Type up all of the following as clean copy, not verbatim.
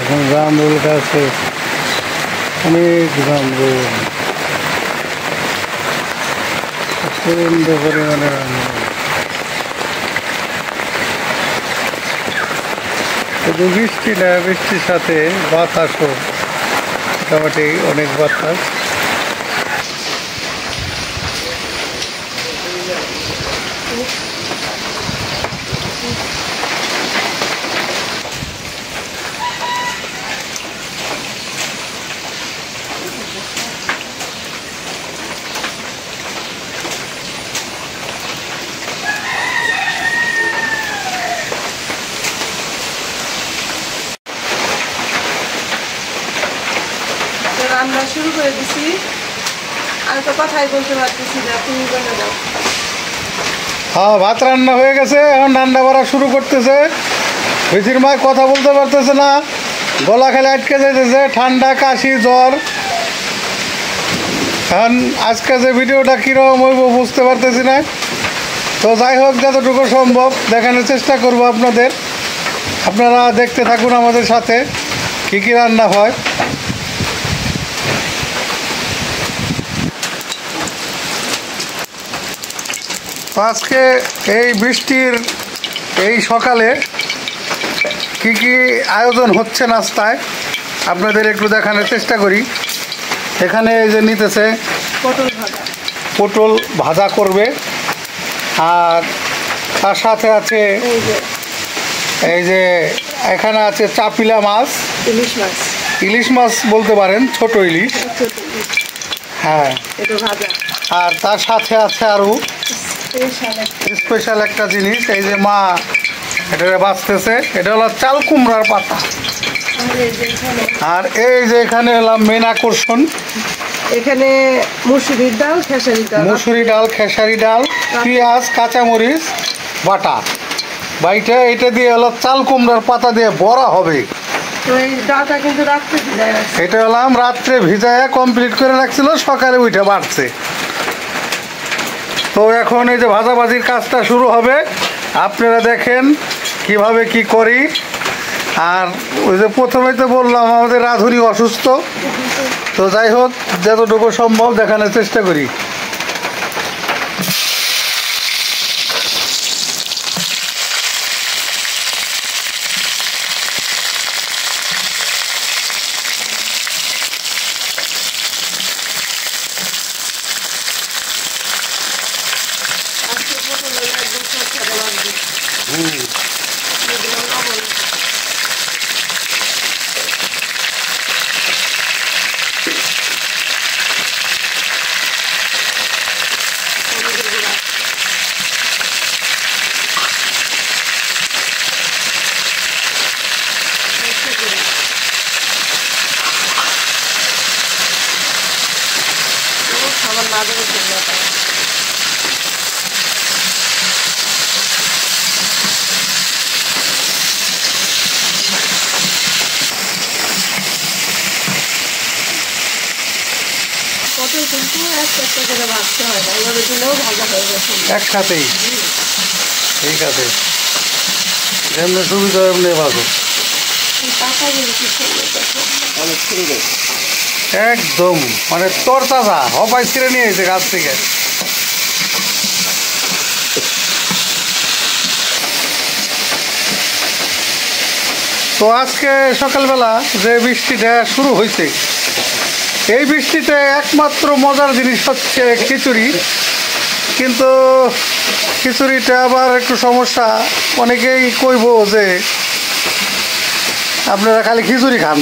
এখন জামরুল গাছে অনেক জামরুল, প্রচন্ড পরিমাণে জামরুল। শুধু বৃষ্টি না, বৃষ্টির সাথে বাতাসও, মোটামুটি অনেক বাতাস। রান্না শুরু করে দিছি, আমি তো কথাই বলতে পারতেছি না, তুমি বলে দাও। হ্যাঁ, ভাত রান্না হয়ে গেছে, এখন রান্না করা শুরু করতেছে। ভিজির মা কথা বলতে পারতেছে না, গলা খেলে আটকে যাইতেছে, ঠান্ডা, কাশি, জ্বর। এখন আজকে যে ভিডিওটা কীরকম হইব বুঝতে পারতেছি না। তো যাই হোক, যতটুকু সম্ভব দেখানোর চেষ্টা করব আপনাদের। আপনারা দেখতে থাকুন আমাদের সাথে কী কী রান্না হয়। আজকে এই বৃষ্টির এই সকালে কি কি আয়োজন হচ্ছে নাস্তায় আপনাদের একটু দেখানোর চেষ্টা করি। এখানে এই যে নিতেছে পটল ভাজা করবে, আর তার সাথে আছে এই যে এখানে আছে চাপিলা মাছ, ইলিশ মাছ বলতে পারেন, ছোট ইলিশ। হ্যাঁ, আর তার সাথে আছে আরও স্পেশাল একটা জিনিস, এই যে মা এটা বাঁচতেছে, এটা হলো চাল কুমড়ার পাতা। আর এই যে এখানে হলাম মেন আকর্ষণ, এখানে মুসুরির ডাল, মুসুরি ডাল, খেসারি ডাল, পেঁয়াজ, কাঁচামরিচ বাটা বাইটা, এটা দিয়ে হলো চাল কুমড়ার পাতা দিয়ে বড়া হবে। এটা হলাম রাত্রে ভিজায় কমপ্লিট করে রাখছিল, সকালে উঠে বাড়ছে। তো এখন এই যে ভাজাভাজির কাজটা শুরু হবে, আপনারা দেখেন কিভাবে কি করি। আর ওই যে প্রথমেই তো বললাম আমাদের রাঁধুনি অসুস্থ, তো যাই হোক যতটুকু সম্ভব দেখানোর চেষ্টা করি। একসাথেই, ঠিক আছে, যেমনি সুবিধা এমনি ভাজো, একদম মানে তরতাজা হপাই ছিঁড়ে নিয়ে এসে গাছ থেকে। তো আজকে সকালবেলা যে বৃষ্টিটা শুরু হয়েছে, এই বৃষ্টিতে একমাত্র মজার জিনিস হচ্ছে খিচুড়ি। কিন্তু খিচুড়িটা আবার একটু সমস্যা, অনেকেই কইব যে আপনারা খালি খিচুড়ি খান।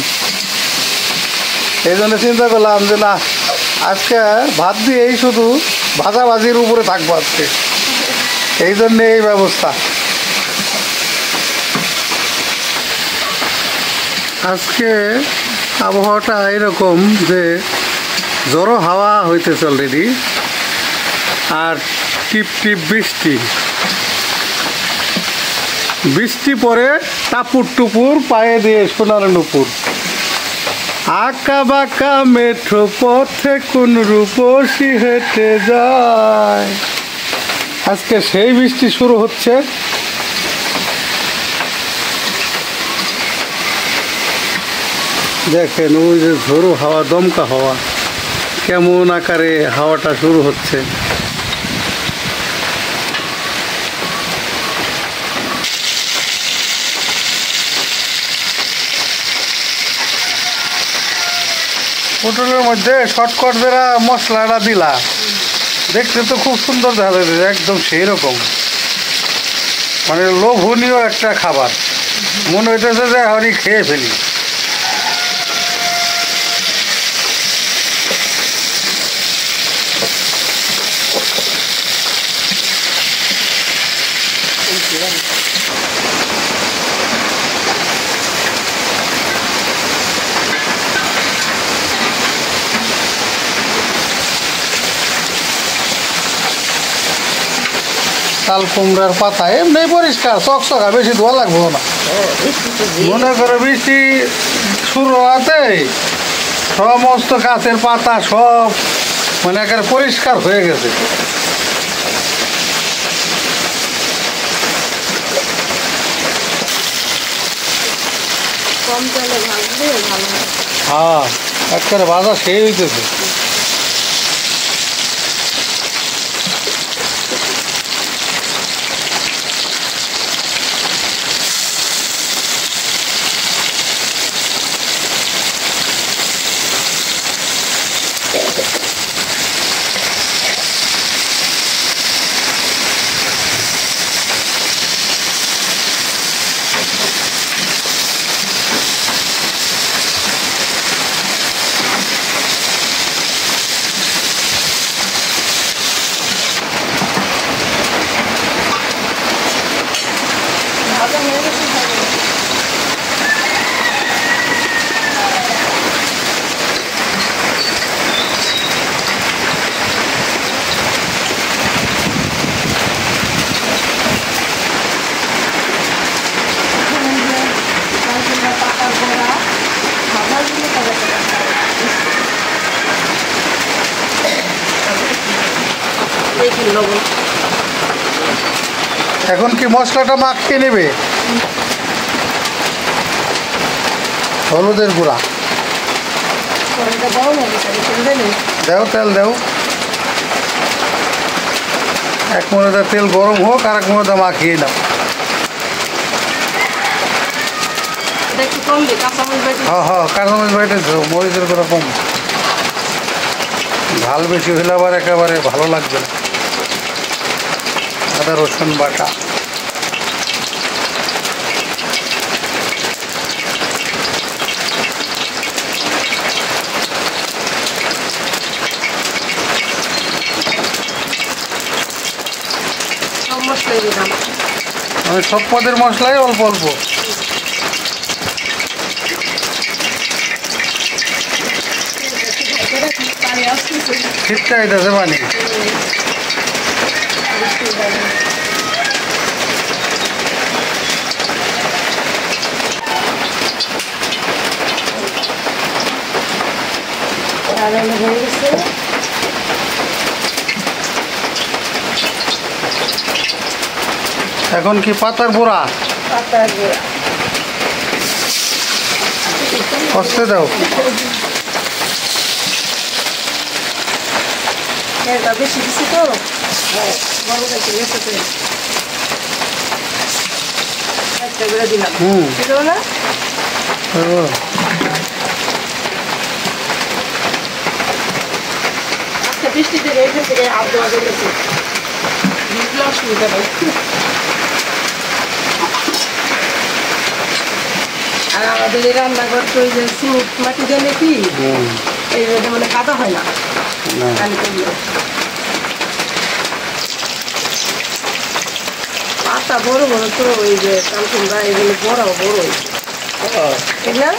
এই জন্য চিন্তা করলাম যে না, আজকে ভাত দিয়েই শুধু ভাজাভাজির উপরে থাকবো আজকে, এই জন্যে এই ব্যবস্থা। আজকে আবহাওয়াটা এরকম যে ঝড়ো হাওয়া হইতেছে অলরেডি, আর টিপ টিপ বৃষ্টি, বৃষ্টি পরে টাপুর টুপুর পায়ে দিয়ে সোনার নুপুর, আঁকা বাঁকা মেঠো পথে কোন রূপসী হেঁটে যায়। আজকে সেই বৃষ্টি শুরু হচ্ছে। দেখেন ওই যে ঝোড়ো হাওয়া, দমকা হাওয়া, কেমন আকারে হাওয়াটা শুরু হচ্ছে। পটলের মধ্যে শর্টকাট যারা মশলাটা দিলা, দেখতে তো খুব সুন্দর দেখা যাচ্ছে, একদম সেই রকম, মানে লোভনীয় একটা খাবার, মনে হইতেছে যে আমি খেয়ে ফেলি। চাল কুমড়ার পাতা এমনি পরিষ্কার চকচকা, বেশি ধোয়া লাগবো না। মনে করো বৃষ্টি শুরু হওয়াতে সমস্ত গাছের পাতা সব মানে একেবারে পরিষ্কার হয়ে গেছে। কম তেলে ভাজলে ভালো হয়। হ্যাঁ, একেবারে ভাজা সেই হইতেছে। ভাজা হয়ে গেছে ভালো। পাতার গোড়া ভাজা দিয়ে দেখি লবণ। এখন কি মশলাটা মাখিয়ে নেবে? হলুদের গুঁড়া কড়াইটা গরম হয়ে গেছে, তেল দেবেন। দেও, তেল দেও। এক মনে তেল গরম হোক, আর এক মনে মাখিয়ে দাও। এটা একটু কম দিই, কাঁচামরিচ বাটি। হ্যাঁ হ্যাঁ, কাঁচামরিচ বাইটেছ, মরিচের গুঁড়া কম। ঝাল বেশি হলে আবার একেবারে ভালো লাগবে না। আদা রসুন বাটা, সব মশলাই দিলাম। আমি সব পদের মশলাই অল্প অল্প। পানি আসতেছে। ঠিকটা আইতেছে পানি। হয়ে গেছে। এখন কি পাতার বোড়া পাতার গোড়া কষতে দাও। তেলটা বেশি দিছি তো, গরমটা একটু গেছে তেল। একটা করে দিলাম। ছিল না? আজকে বৃষ্টিতে এখান থেকে হাত দেওয়া চলেছে, ভিজলে অসুবিধা নেই। আর আমাদের এই রান্নাঘর তো ওই যে সিমেন্ট মাটি দেয় কি, এই রোদে মানে কাদা হয় না। পাতা বড় বড় তো, ওই যে কালকুমড়া এগুলো বড় বড়, ঠিক না?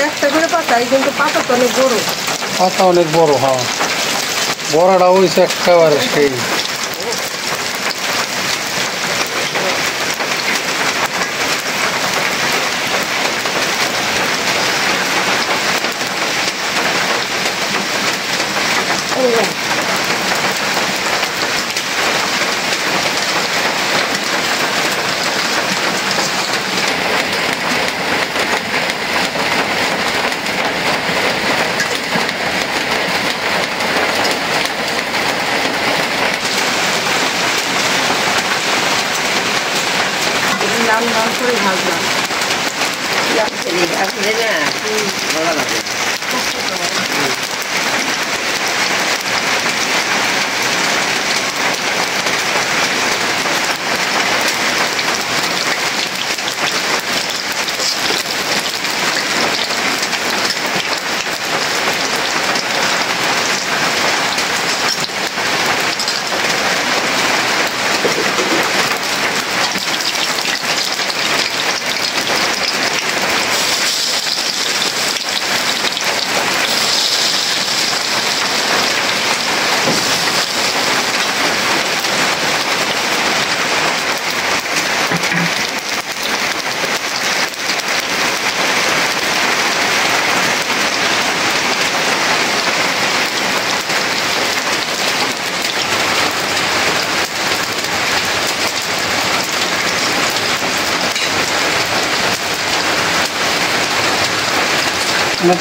একটা করে পাতা, কিন্তু পাতা তো অনেক বড়। পাতা অনেক বড়, হ্যাঁ, বড়াটা হয়েছে একেবারে সেই। লাল লাল করে ভাজলাম। আসলে না ভালো লাগে।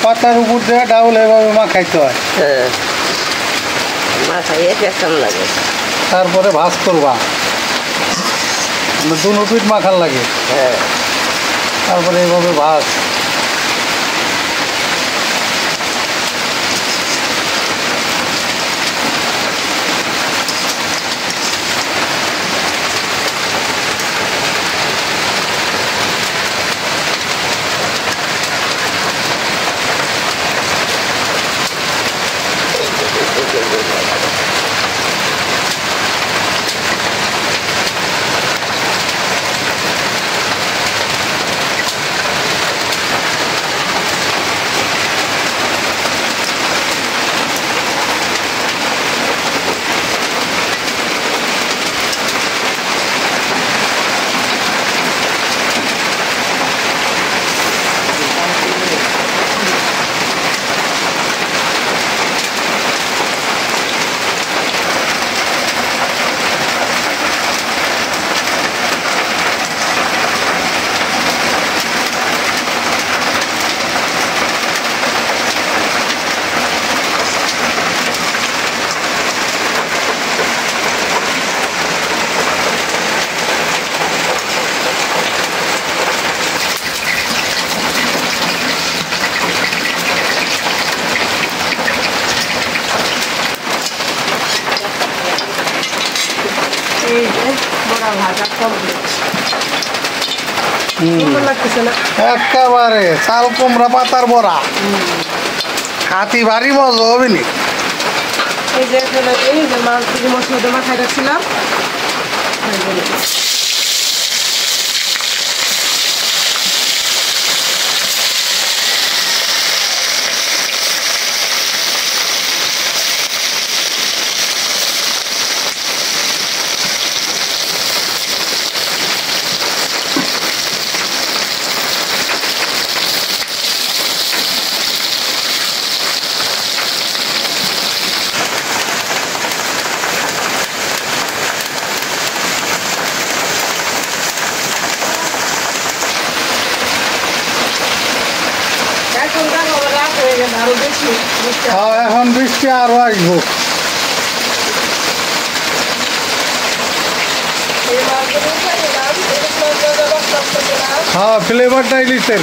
পাতার উপর দিয়ে ডাউল এভাবে মাখাইতে হয়, হ্যাঁ মাথায় কেমন লাগে। তারপরে ভাজ করবা, দুনো পিঠ মাখার লাগে, হ্যাঁ তারপরে এইভাবে ভাজ। এই যে বড়া ভাজা কমপ্লিট। সুন্দর লাগতেছে না? একেবারে চাল কুমড়া পাতার বড়া, হাতি ভারী মজা হবে নি। এই যে এখানে এই যে মাছ দিয়ে মশলা দিয়ে মাখায় রাখছিলাম, আরো বেশি এখন বৃষ্টি আরো আসবো। এই মাছগুলো উঠাই দিলাম, ইলিশ মাছগুলো রক্ত দিলাম। হ্যাঁ, ফ্লেভারটা ইলিশের।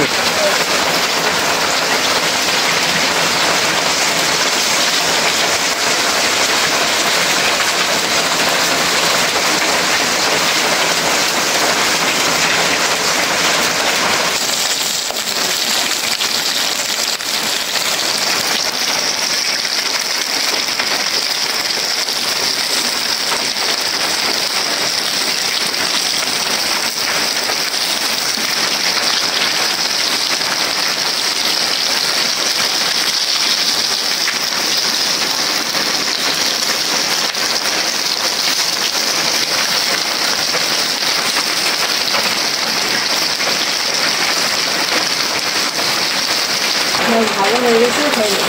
ভালো হয়ে গেছে, খাই না।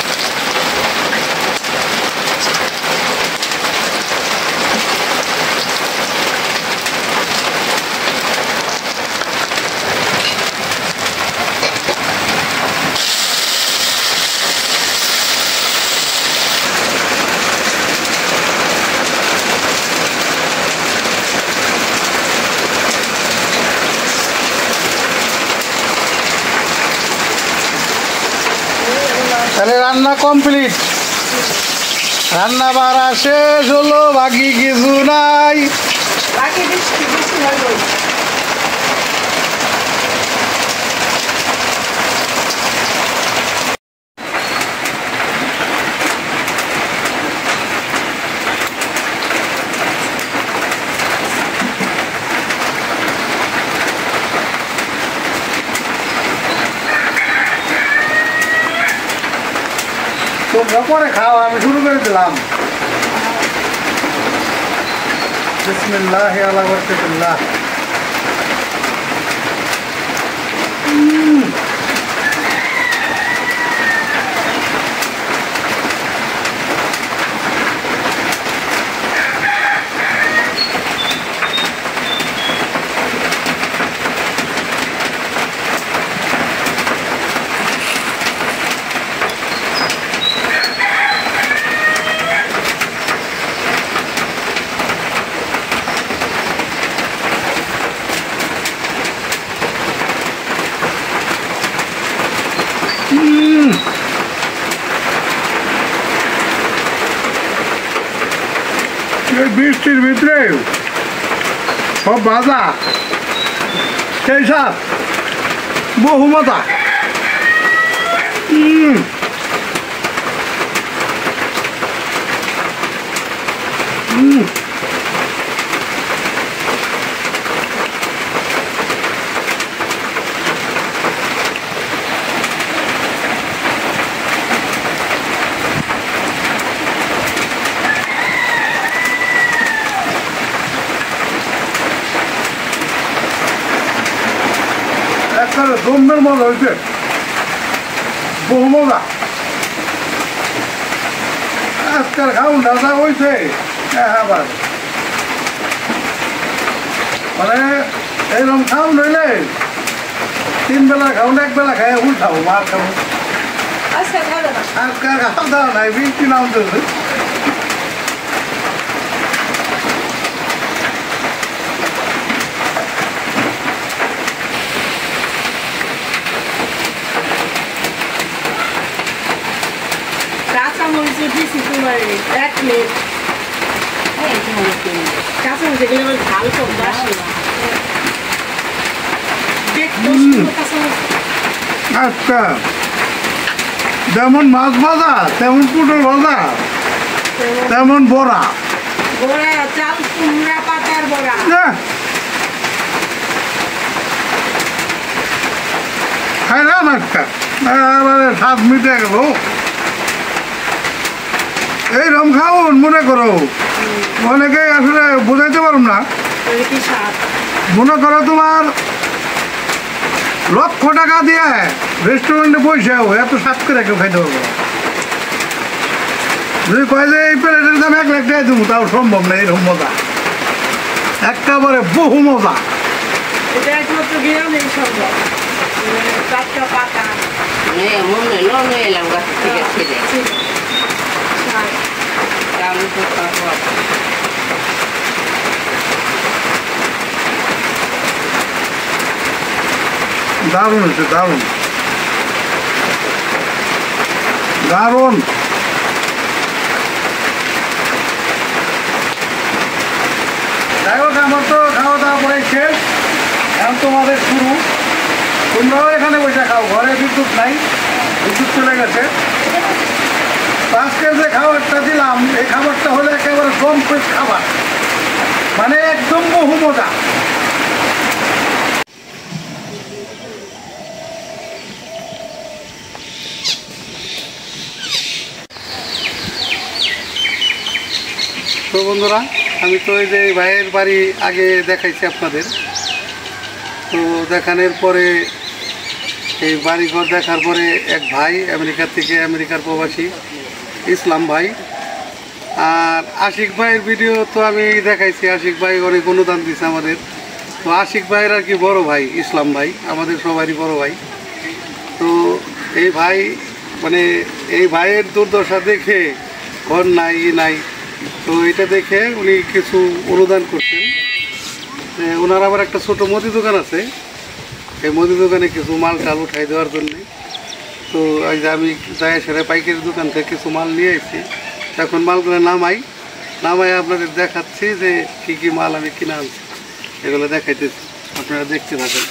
তাহলে রান্না কমপ্লিট, রান্না বাড়া শেষ হলো, বাকি কিছু নাই। বাকি বৃষ্টি বৃষ্টি হয় গো। তোমরা পরে খাও, আমি শুরু করে দিলাম। বিসমিল্লাহ আলা বারাকাতুল্লাহ। এই বৃষ্টির ভিতরে সব ভাজা, সেই সাথ বহু মজা। জমের মজা হয়েছে, বহু মজা। আজকাল খাউন দাদা হয়েছে আবার, মানে এইরকম খাউন হইলে 3 বেলা খাউন, 1 বেলা খাই উঠাও মার খাবো। আজকে খাবে না, আজকাল খাওয়া দাওয়া নাই, বৃষ্টি নামতেছে। কাঁচামরিচ দিছি তোমার 1 প্লেট। কাঁচামরিচ এগুলো আবার ঝাল কম, বাসি না। দেখতেও সুন্দর কাঁচামরিচ। আচ্ছা, যেমন মাছ ভাজা, তেমন পুটল ভাজা, তেমন বড়া। বড়া, চাল কুমড়া পাতার বড়া। খাইলাম একটা, এবারে স্বাদ মিটে গেল। এইরকম খাউন মনে করো, অনেকে আসলে বোঝাইতে পারুম না। কি স্বাদ! মনে করো তোমার লক্ষ টাকা দিয়ে রেস্টুরেন্টে বসেও এত স্বাদ করে কেউ খাইতে পারবো না। যদি কয় যে এই প্লেটের দাম 1 লাখ টাকা দেবো, তাও সম্ভব না। এরকম মজা, একেবারে বহু মজা। এটা একমাত্র গ্রামেই সম্ভব। টাটকা পাতা মনে নয় এলাম গাছ থেকে ছেলে স্বাদ। আমি তো খাবো। দারুণ হচ্ছে, দারুণ দারুণ। যাই হোক, আমার তো খাওয়া দাওয়া পরে শেষ, এখন তোমাদের শুরু। তোমরাও এখানে বসে খাও, ঘরে বিদ্যুৎ নাই, বিদ্যুৎ চলে গেছে। আজকে যে খাবারটা দিলাম, এই খাবারটা হলো একেবারে জমপেট খাবার, মানে একদম বহু মজা। তো বন্ধুরা, আমি তো এই যে ভাইয়ের বাড়ি আগে দেখাইছি আপনাদের। তো দেখানোর পরে এই বাড়িঘর দেখার পরে এক ভাই আমেরিকা থেকে, আমেরিকার প্রবাসী ইসলাম ভাই, আর আশিক ভাইয়ের ভিডিও তো আমি দেখাইছি। আশিক ভাই অনেক অনুদান দিচ্ছে আমাদের। তো আশিক ভাইয়ের আর কি বড় ভাই ইসলাম ভাই, আমাদের সবারই বড় ভাই। তো এই ভাই, মানে এই ভাইয়ের দুর্দশা দেখে ঘর নাই, নাই, তো এটা দেখে উনি কিছু অনুদান করছেন। ওনার আবার একটা ছোট মুদি দোকান আছে, এই মুদি দোকানে কিছু মাল টাল উঠাই দেওয়ার জন্যে। তো এই যে আমি যাই সেরে পাইকারি দোকান থেকে কিছু মাল নিয়ে এসেছি, এখন মালগুলো নামাই আপনাদের দেখাচ্ছি যে কি কি মাল আমি কিনে আনছি, এগুলো দেখাইতেছি, আপনারা দেখতে থাকেন।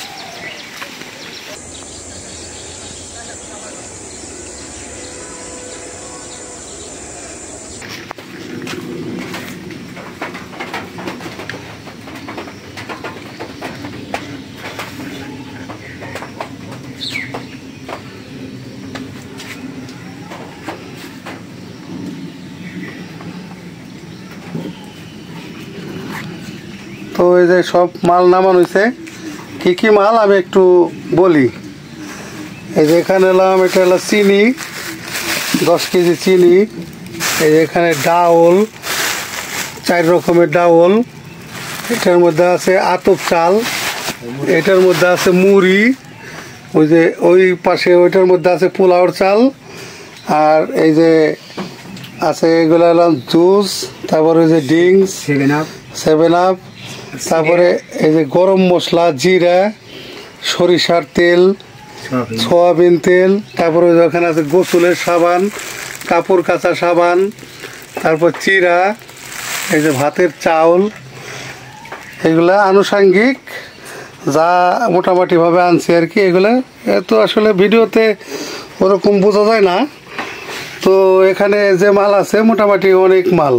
তো এই যে সব মাল নামানো হয়েছে, কী কী মাল আমি একটু বলি। এই যে এখানে এলাম, এটা হলো চিনি, 10 কেজি চিনি। এই যে এখানে ডাউল, 4 রকমের ডাউল। এটার মধ্যে আছে আতপ চাল, এটার মধ্যে আছে মুড়ি, ওই যে ওই পাশে ওইটার মধ্যে আছে পোলাওর চাল। আর এই যে আছে এগুলো হলাম জুস, তারপরে ওই যে ড্রিঙ্কস, 7 আপ, তারপরে এই যে গরম মশলা, জিরা, সরিষার তেল, সয়াবিন তেল, তারপরে ওখানে আছে গোসলের সাবান, কাপড় কাচা সাবান, তারপর চিরা, এই যে ভাতের চাউল। এগুলা আনুষাঙ্গিক যা মোটামুটিভাবে আনছি আর কি। এগুলো তো আসলে ভিডিওতে ওরকম বোঝা যায় না। তো এখানে যে মাল আছে মোটামুটি অনেক মাল,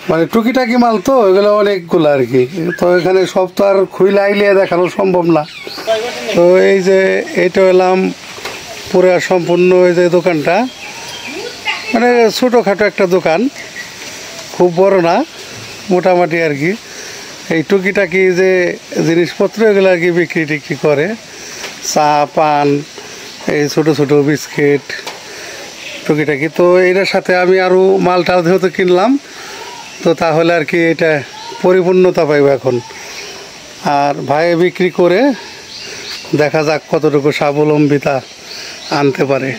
মানে টুকিটাকি মাল, তো এগুলো অনেকগুলো আর কি। তো এখানে সব তো আর খুইলে আইলে দেখানো সম্ভব না। তো এই যে এইটা এলাম পুরো সম্পূর্ণ এই যে দোকানটা, মানে ছোটোখাটো একটা দোকান, খুব বড় না, মোটামুটি আর কি। এই টুকিটাকি যে জিনিসপত্র এগুলো আর কি বিক্রি টিক্রি করে, চা পান, এই ছোটো ছোটো বিস্কিট টুকিটাকি। তো এটার সাথে আমি আরও মাল টাল যেহেতু কিনলাম, তো তাহলে আর কি এটা পরিপূর্ণতা পাইব এখন। আর ভাই বিক্রি করে দেখা যাক কতটুকু স্বাবলম্বিতা আনতে পারে।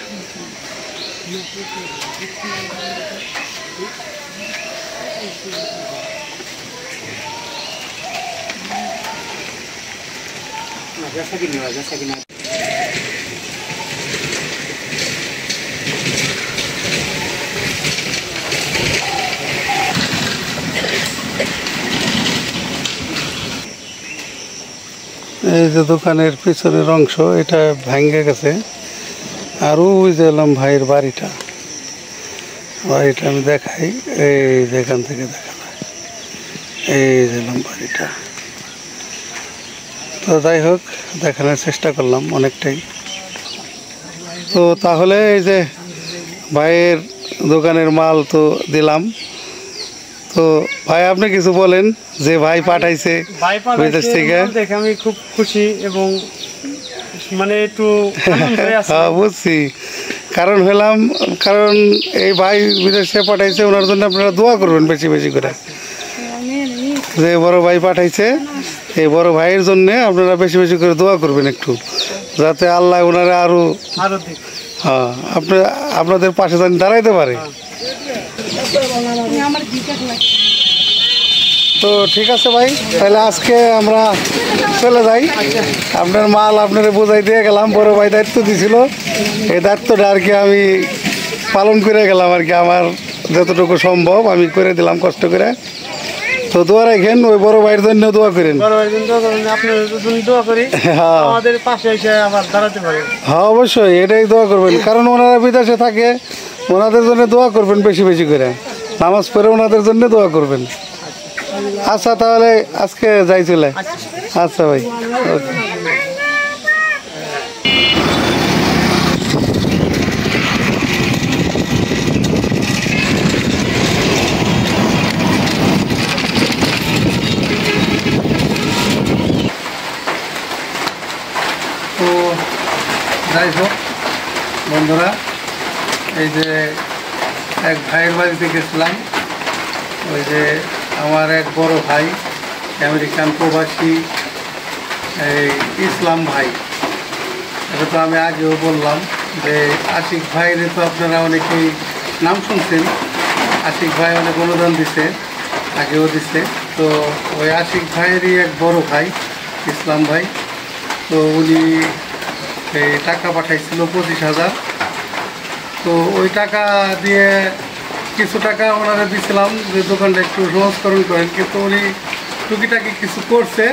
এই যে দোকানের পিছনের অংশ এটা ভেঙে গেছে। আর ওই যে এলাম ভাইয়ের বাড়িটা আমি দেখাই, এই যে এখান থেকে দেখা যায়, এই যে এলাম বাড়িটা। তো যাই হোক, দেখানোর চেষ্টা করলাম অনেকটাই। তো তাহলে এই যে ভাইয়ের দোকানের মাল তো দিলাম। তো ভাই আপনি কিছু বলেন, যে ভাই পাঠাইছে বিদেশ থেকে। দেখে আমি খুব খুশি এবং মানে একটু হ্যাঁ বুঝছি, কারণ এই ভাই বিদেশে পাঠাইছে, ওনার জন্য আপনারা দোয়া করবেন বেশি বেশি করে। যে বড় ভাই পাঠাইছে, এই বড় ভাইয়ের জন্য আপনারা বেশি বেশি করে দোয়া করবেন একটু, যাতে আল্লাহ ওনারা আরো হ্যাঁ আপনাদের পাশে যেন দাঁড়াইতে পারে। তো ঠিক আছে ভাই, তাহলে আজকে আমরা চলে যাই। আপনার মাল আপনারা বোঝাই দিয়ে গেলাম, বড় ভাই দায়িত্ব দিছিল, এই দায়িত্বটা আর কি আমি পালন করে গেলাম আর কি। আমার যতটুকু সম্ভব আমি করে দিলাম কষ্ট করে। তো দোয়া রাখেন, ওই বড় ভাইয়ের জন্য দোয়া করেন। হ্যাঁ অবশ্যই এটাই দোয়া করবেন, কারণ ওনারা বিদেশে থাকে, ওনাদের জন্য দোয়া করবেন বেশি বেশি করে, নামাজ পড়ে ওনাদের জন্য দোয়া করবেন। আচ্ছা তাহলে আজকে যাই চলে। আচ্ছা ভাই, ওকে। তো যাই হোক বন্ধুরা, এই যে এক ভাইয়ের বাড়িতে গেছিলাম, ওই যে আমার এক বড় ভাই আমেরিকান প্রবাসী এই ইসলাম ভাই, এটা তো আমি আগেও বললাম যে আশিক ভাইয়ের তো আপনারা অনেকেই নাম শুনছেন। আশিক ভাই অনেক অনুদান দিছে, আগেও দিছে। তো ওই আশিক ভাইয়েরই এক বড় ভাই ইসলাম ভাই, তো উনি এই টাকা পাঠাইছিল 25,000। তো ওই টাকা দিয়ে কিছু টাকা ওনারা দিয়েছিলাম যে দোকানটা একটু সংস্করণ করেন, কিন্তু উনি টুকিটাকি কিছু করছে।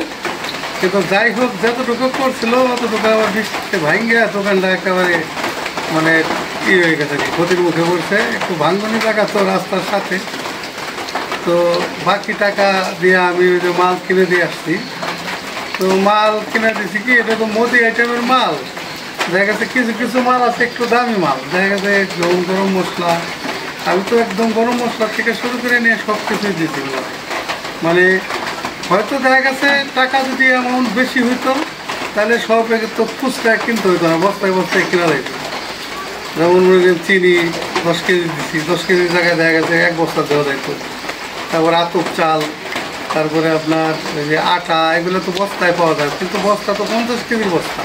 কিন্তু যাই হোক যতটুকু করছিল অতটুকু আবার বৃষ্টিতে ভাঙ্গে দোকানটা একেবারে মানে ই হয়ে গেছে, ক্ষতির মুখে পড়ছে। একটু ভাঙ্গনি জায়গা তো রাস্তার সাথে। তো বাকি টাকা দিয়ে আমি ওই যে মাল কিনে দিয়ে আসছি। তো মাল কিনে দিয়েছি কি, এটা তো মোদি আইটেমের মাল। দেখা গেছে কিছু কিছু মাল আছে একটু দামি মাল, দেখা গেছে গরম মশলা। আমি তো একদম গরম মশলা থেকে শুরু করে নিয়ে সব কিছুই দিয়েছি। মানে হয়তো দেখা গেছে টাকা যদি অ্যামাউন্ট বেশি হইতো তাহলে সব তো খুচরা কিনতে হইতো না, বস্তায় বস্তায় কিনা যাইত। যেমন মনে করেন চিনি 10 কেজি দিচ্ছি, 10 কেজির জায়গায় দেখা গেছে 1 বস্তা দেওয়া যাইতো। তারপর আতপ চাল, তারপরে আপনার ওই যে আটা, এগুলো তো বস্তায় পাওয়া যায়, কিন্তু বস্তা তো 50 কেজির বস্তা।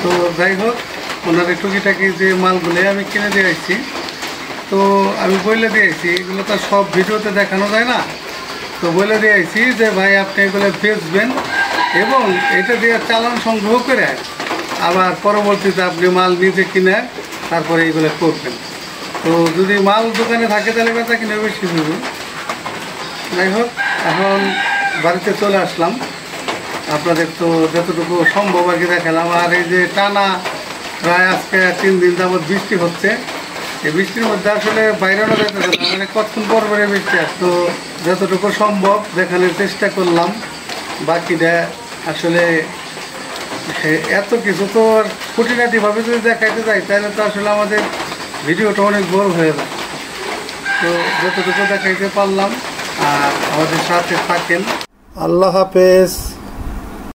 তো যাই হোক ওনার টুকিটাকি যে মালগুলো আমি কিনে দিয়ে আসছি, তো আমি বলে দিয়েছি এগুলো তো সব ভিডিওতে দেখানো যায় না। তো বলে দিয়েছি যে ভাই আপনি এগুলো বেচবেন এবং এটা দিয়ে চালান সংগ্রহ করে আবার পরবর্তীতে আপনি মাল নিজে কিনে তারপরে এগুলো করবেন। তো যদি মাল দোকানে থাকে তাহলে বেচা কিনে বেশি দেব। যাই হোক এখন বাড়িতে চলে আসলাম, আপনাদের তো যতটুকু সম্ভব আর কি দেখালাম। আর এই যে টানা প্রায় আজকে 3 দিন যাবৎ বৃষ্টি হচ্ছে, এই বৃষ্টির মধ্যে আসলে বাইরেও যেতেছে না, মানে কতক্ষণ পর পরে বৃষ্টি আসে। তো যতটুকু সম্ভব দেখানোর চেষ্টা করলাম। বাকিটা আসলে এত কিছু তো খুঁটিনাটিভাবে যদি দেখাইতে যাই তাহলে তো আসলে আমাদের ভিডিওটা অনেক বড় হয়ে যায়। তো যতটুকু দেখাইতে পারলাম, আর আমাদের সাথে থাকেন। আল্লাহ হাফেজ।